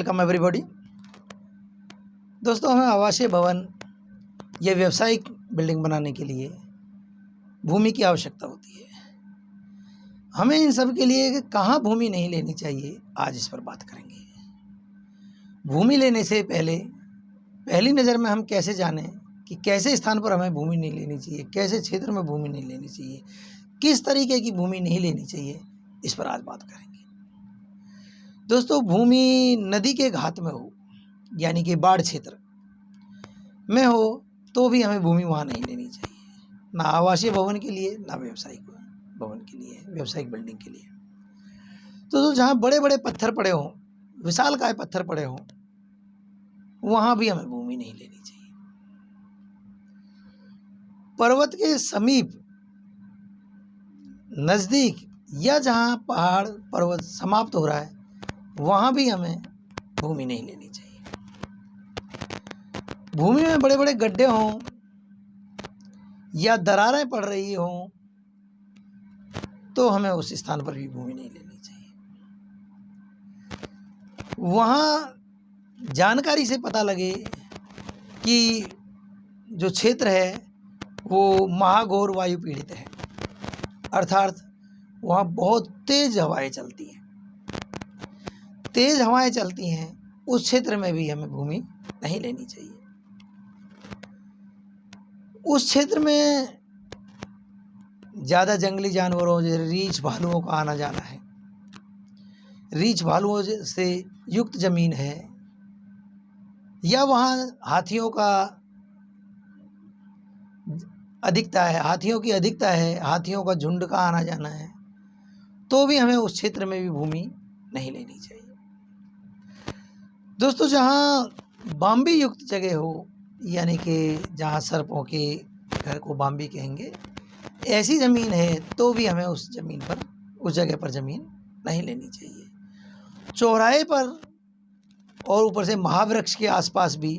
Welcome everybody. दोस्तों, हमें आवासीय भवन या व्यावसायिक बिल्डिंग बनाने के लिए भूमि की आवश्यकता होती है। हमें इन सब के लिए कहाँ भूमि नहीं लेनी चाहिए, आज इस पर बात करेंगे। भूमि लेने से पहले पहली नज़र में हम कैसे जानें कि कैसे स्थान पर हमें भूमि नहीं लेनी चाहिए, कैसे क्षेत्र में भूमि नहीं लेनी चाहिए, किस तरीके की भूमि नहीं लेनी चाहिए, इस पर आज बात करेंगे। दोस्तों, भूमि नदी के घाट में हो, यानी कि बाढ़ क्षेत्र में हो, तो भी हमें भूमि वहाँ नहीं लेनी चाहिए, ना आवासीय भवन के लिए, ना व्यावसायिक भवन के लिए, व्यावसायिक बिल्डिंग के लिए। तो जहाँ बड़े बड़े पत्थर पड़े हों, विशालकाय पत्थर पड़े हों, वहाँ भी हमें भूमि नहीं लेनी चाहिए। पर्वत के समीप, नज़दीक, या जहाँ पहाड़ पर्वत समाप्त हो रहा है, वहाँ भी हमें भूमि नहीं लेनी चाहिए। भूमि में बड़े बड़े गड्ढे हों या दरारें पड़ रही हों, तो हमें उस स्थान पर भी भूमि नहीं लेनी चाहिए। वहाँ जानकारी से पता लगे कि जो क्षेत्र है वो महाघोर वायु पीड़ित है, अर्थात वहाँ बहुत तेज हवाएं चलती हैं। तेज हवाएं चलती हैं, उस क्षेत्र में भी हमें भूमि नहीं लेनी चाहिए। उस क्षेत्र में ज़्यादा जंगली जानवरों जैसे रीछ भालुओं का आना जाना है, रीछ भालुओं से युक्त ज़मीन है, या वहाँ हाथियों का अधिकता है, हाथियों की अधिकता है, हाथियों का झुंड का आना जाना है, तो भी हमें उस क्षेत्र में भी भूमि नहीं लेनी चाहिए। दोस्तों, जहाँ बाम्बी युक्त जगह हो, यानी कि जहाँ सर्पों के घर को बाम्बी कहेंगे, ऐसी ज़मीन है, तो भी हमें उस ज़मीन पर, उस जगह पर ज़मीन नहीं लेनी चाहिए। चौराहे पर और ऊपर से महावृक्ष के आसपास भी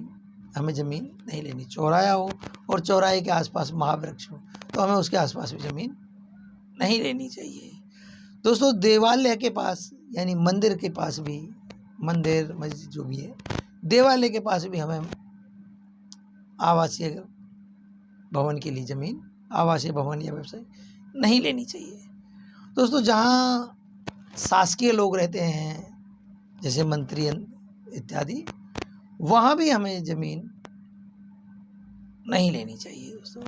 हमें ज़मीन नहीं लेनी। चौराहा हो और चौराहे के आसपास महावृक्ष हो, तो हमें उसके आसपास भी ज़मीन नहीं लेनी चाहिए। दोस्तों, देवालय के पास, यानी मंदिर के पास भी, मंदिर मस्जिद जो भी है, देवालय के पास भी हमें आवासीय भवन के लिए ज़मीन, आवासीय भवन या व्यवसाय नहीं लेनी चाहिए। दोस्तों, जहाँ शासकीय लोग रहते हैं, जैसे मंत्री इत्यादि, वहाँ भी हमें ज़मीन नहीं लेनी चाहिए। दोस्तों,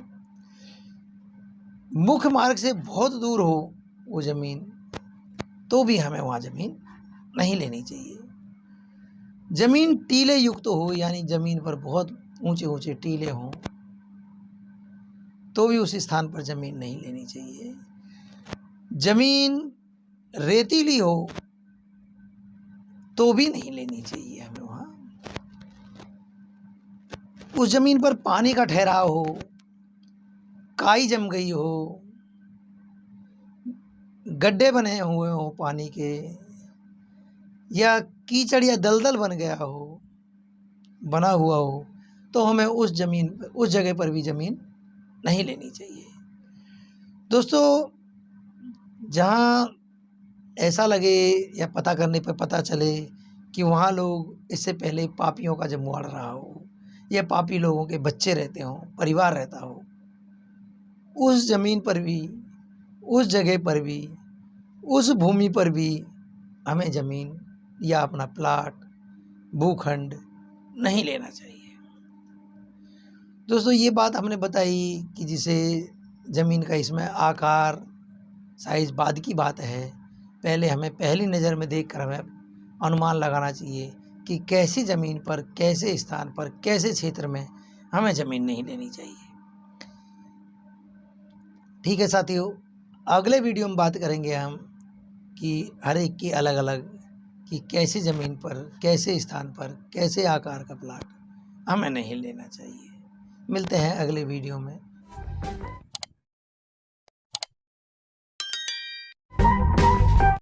मुख्य मार्ग से बहुत दूर हो वो ज़मीन, तो भी हमें वहाँ ज़मीन नहीं लेनी चाहिए। ज़मीन टीले युक्त हो, यानी ज़मीन पर बहुत ऊंचे ऊंचे टीले हों, तो भी उस स्थान पर ज़मीन नहीं लेनी चाहिए। ज़मीन रेतीली हो, तो भी नहीं लेनी चाहिए हमें वहाँ। उस ज़मीन पर पानी का ठहराव हो, काई जम गई हो, गड्ढे बने हुए हों पानी के, या कीचड़ या दलदल बन गया हो, बना हुआ हो, तो हमें उस ज़मीन पर, उस जगह पर भी ज़मीन नहीं लेनी चाहिए। दोस्तों, जहाँ ऐसा लगे या पता करने पर पता चले कि वहाँ लोग इससे पहले पापियों का जमवाड़ रहा हो, या पापी लोगों के बच्चे रहते हों, परिवार रहता हो, उस ज़मीन पर भी, उस जगह पर भी, उस भूमि पर भी हमें ज़मीन या अपना प्लाट, भूखंड नहीं लेना चाहिए। दोस्तों, ये बात हमने बताई कि जिसे ज़मीन का इसमें आकार, साइज़ बाद की बात है। पहले हमें पहली नज़र में देखकर हमें अनुमान लगाना चाहिए कि कैसी ज़मीन पर, कैसे स्थान पर, कैसे क्षेत्र में हमें ज़मीन नहीं लेनी चाहिए। ठीक है साथियों, अगले वीडियो में बात करेंगे हम कि हर एक की अलग अलग, कि कैसी ज़मीन पर, कैसे स्थान पर, कैसे आकार का प्लाट हमें नहीं लेना चाहिए। मिलते हैं अगले वीडियो में।